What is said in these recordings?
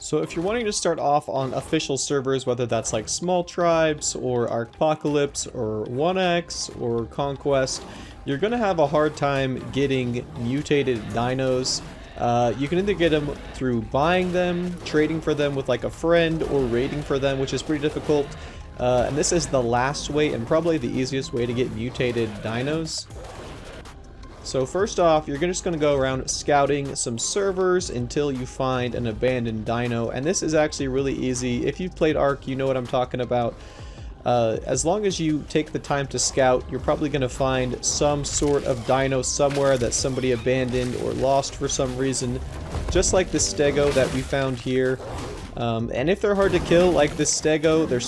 So if you're wanting to start off on official servers, whether that's like Small Tribes or Archpocalypse or 1x or Conquest, you're going to have a hard time getting mutated dinos. You can either get them through buying them, trading for them with like a friend, or raiding for them, which is pretty difficult. And this is the last way and probably the easiest way to get mutated dinos. So first off, you're just going to go around scouting some servers until you find an abandoned dino, and this is actually really easy. If you've played Ark, you know what I'm talking about. As long as you take the time to scout, you're probably going to find some sort of dino somewhere that somebody abandoned or lost for some reason, just like the stego that we found here. And if they're hard to kill, like this stego, they're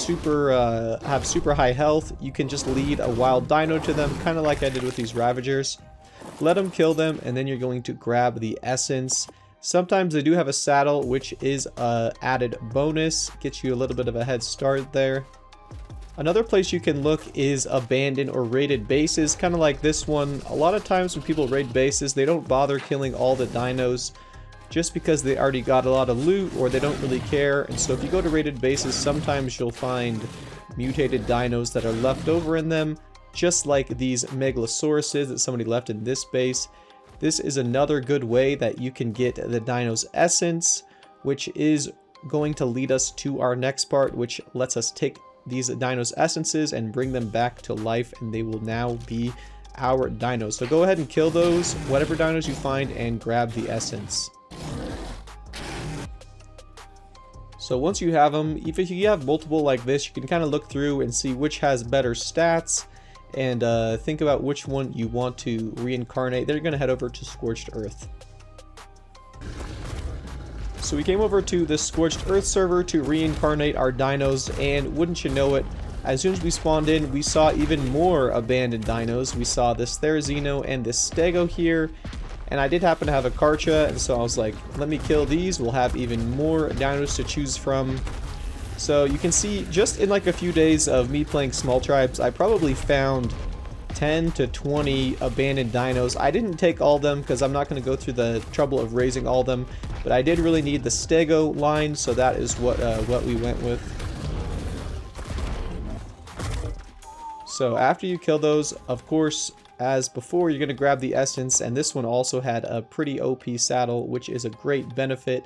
have super high health, you can just lead a wild dino to them, kind of like I did with these Ravagers. Let them kill them, and then you're going to grab the essence. Sometimes they do have a saddle, which is a added bonus. Gets you a little bit of a head start there. Another place you can look is abandoned or raided bases, kind of like this one. A lot of times when people raid bases, they don't bother killing all the dinos just because they already got a lot of loot or they don't really care. And so if you go to raided bases, sometimes you'll find mutated dinos that are left over in them, just like these Megalosauruses that somebody left in this base. This is another good way that you can get the dino's essence, which is going to lead us to our next part, which lets us take these dinos' essences and bring them back to life, and they will now be our dinos. So go ahead and kill those, whatever dinos you find, and grab the essence. So once you have them, if you have multiple like this, you can kind of look through and see which has better stats, and think about which one you want to reincarnate. Then you're going to head over to Scorched Earth. So we came over to the Scorched Earth server to reincarnate our dinos, and wouldn't you know it, as soon as we spawned in, we saw even more abandoned dinos. We saw this Therizino and this Stego here, and I did happen to have a Karcha, and so I was like, let me kill these, we'll have even more dinos to choose from. So you can see, just in like a few days of me playing Small Tribes, I probably found 10 to 20 abandoned dinos. I didn't take all of them because I'm not going to go through the trouble of raising all of them, but I did really need the Stego line, so that is what we went with. So after you kill those, of course, as before, you're going to grab the essence, and this one also had a pretty OP saddle, which is a great benefit.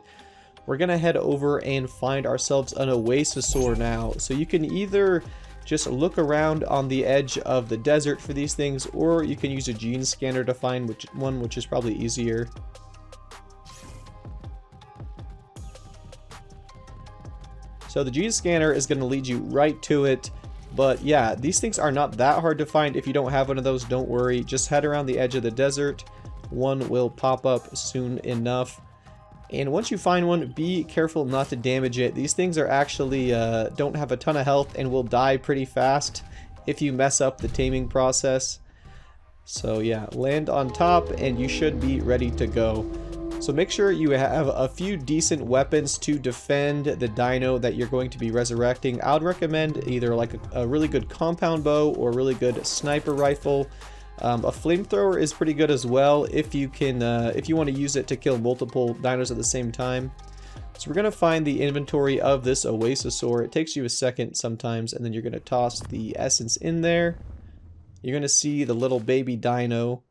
We're going to head over and find ourselves an oasisaur now. So you can either just look around on the edge of the desert for these things, or you can use a gene scanner to find which is probably easier. So the gene scanner is going to lead you right to it. But yeah, these things are not that hard to find. If you don't have one of those, don't worry. Just head around the edge of the desert. One will pop up soon enough. And once you find one, be careful not to damage it. These things are actually don't have a ton of health and will die pretty fast if you mess up the taming process. So yeah, land on top and you should be ready to go. So make sure you have a few decent weapons to defend the dino that you're going to be resurrecting. I would recommend either like a really good compound bow or a really good sniper rifle. A flamethrower is pretty good as well if you can, if you want to use it to kill multiple dinos at the same time. So we're going to find the inventory of this oasisaur. It takes you a second sometimes, and then you're going to toss the essence in there. You're going to see the little baby dino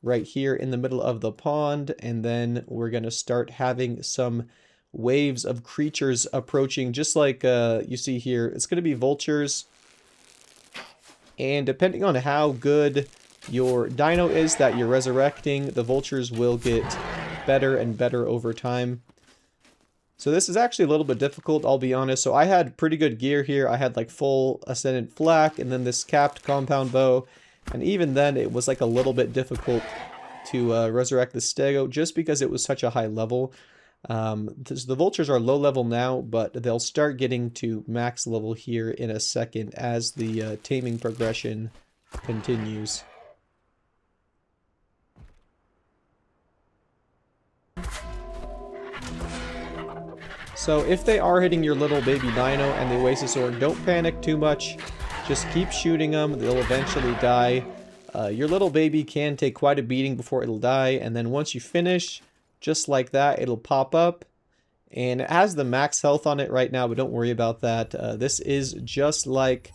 right here in the middle of the pond, and then we're going to start having some waves of creatures approaching, just like you see here. It's going to be vultures, and depending on how good your dino is that you're resurrecting, the vultures will get better and better over time. So this is actually a little bit difficult, I'll be honest. So I had pretty good gear here. I had like full Ascendant Flak and then this capped compound bow. And even then it was like a little bit difficult to resurrect the Stego just because it was such a high level. The vultures are low level now, but they'll start getting to max level here in a second as the taming progression continues. So if they are hitting your little baby dino and the oasisaur, don't panic too much. Just keep shooting them. They'll eventually die. Your little baby can take quite a beating before it'll die. And then once you finish, just like that, it'll pop up. And it has the max health on it right now, but don't worry about that. This is just like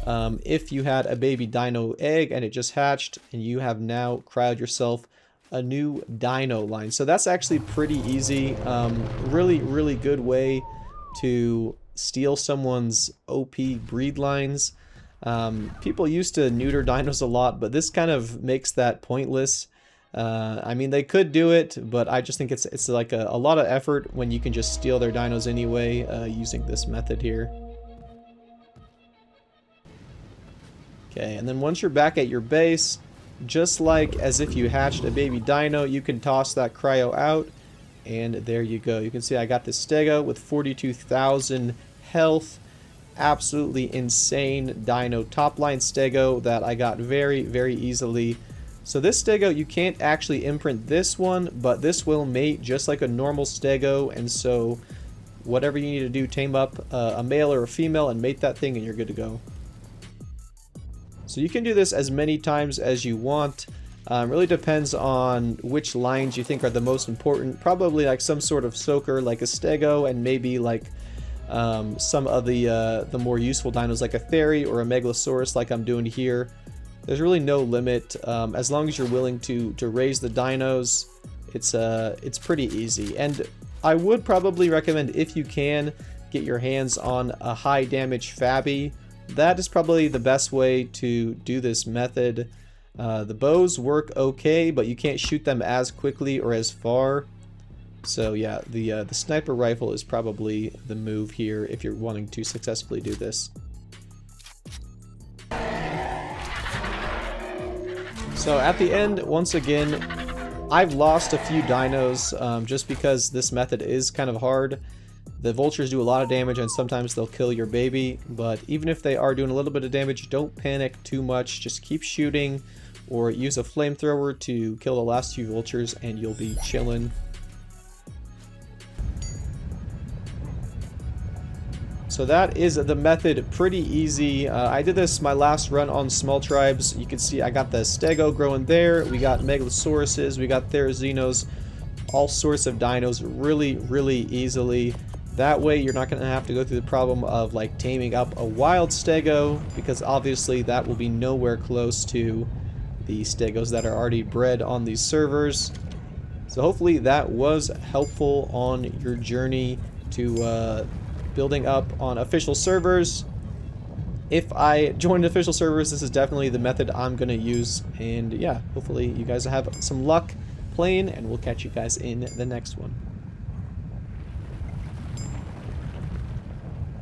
if you had a baby dino egg and it just hatched, and you have now cryoed yourself a new dino line. So that's actually pretty easy. Really good way to steal someone's OP breed lines. People used to neuter dinos a lot, but this kind of makes that pointless. I mean, they could do it, but I just think it's like a lot of effort when you can just steal their dinos anyway using this method here. Okay, and then once you're back at your base, just like as if you hatched a baby dino, you can toss that cryo out, and there you go. You can see I got this stego with 42,000 health. Absolutely insane dino top line stego that I got very easily. So this stego, you can't actually imprint this one, but this will mate just like a normal stego, and so whatever you need to do, tame up a male or a female and mate that thing, and you're good to go. So you can do this as many times as you want. Really depends on which lines you think are the most important. Probably like some sort of soaker like a stego, and maybe like some of the more useful dinos like a Theory or a Megalosaurus like I'm doing here. There's really no limit. As long as you're willing to raise the dinos, it's pretty easy. And I would probably recommend, if you can, get your hands on a high damage Fabby. That is probably the best way to do this method. The bows work okay, but you can't shoot them as quickly or as far. So yeah, the sniper rifle is probably the move here if you're wanting to successfully do this. So at the end, once again, I've lost a few dinos just because this method is kind of hard. The vultures do a lot of damage, and sometimes they'll kill your baby, but even if they are doing a little bit of damage, don't panic too much. Just keep shooting or use a flamethrower to kill the last few vultures and you'll be chilling. So that is the method, pretty easy. I did this my last run on small tribes. You can see I got the stego growing there. We got megalosauruses, we got therazinos, all sorts of dinos really easily. That way you're not going to have to go through the problem of like taming up a wild stego, because obviously that will be nowhere close to the stegos that are already bred on these servers. So hopefully that was helpful on your journey to building up on official servers. If I joined official servers, this is definitely the method I'm going to use. And yeah, hopefully you guys have some luck playing, and we'll catch you guys in the next one.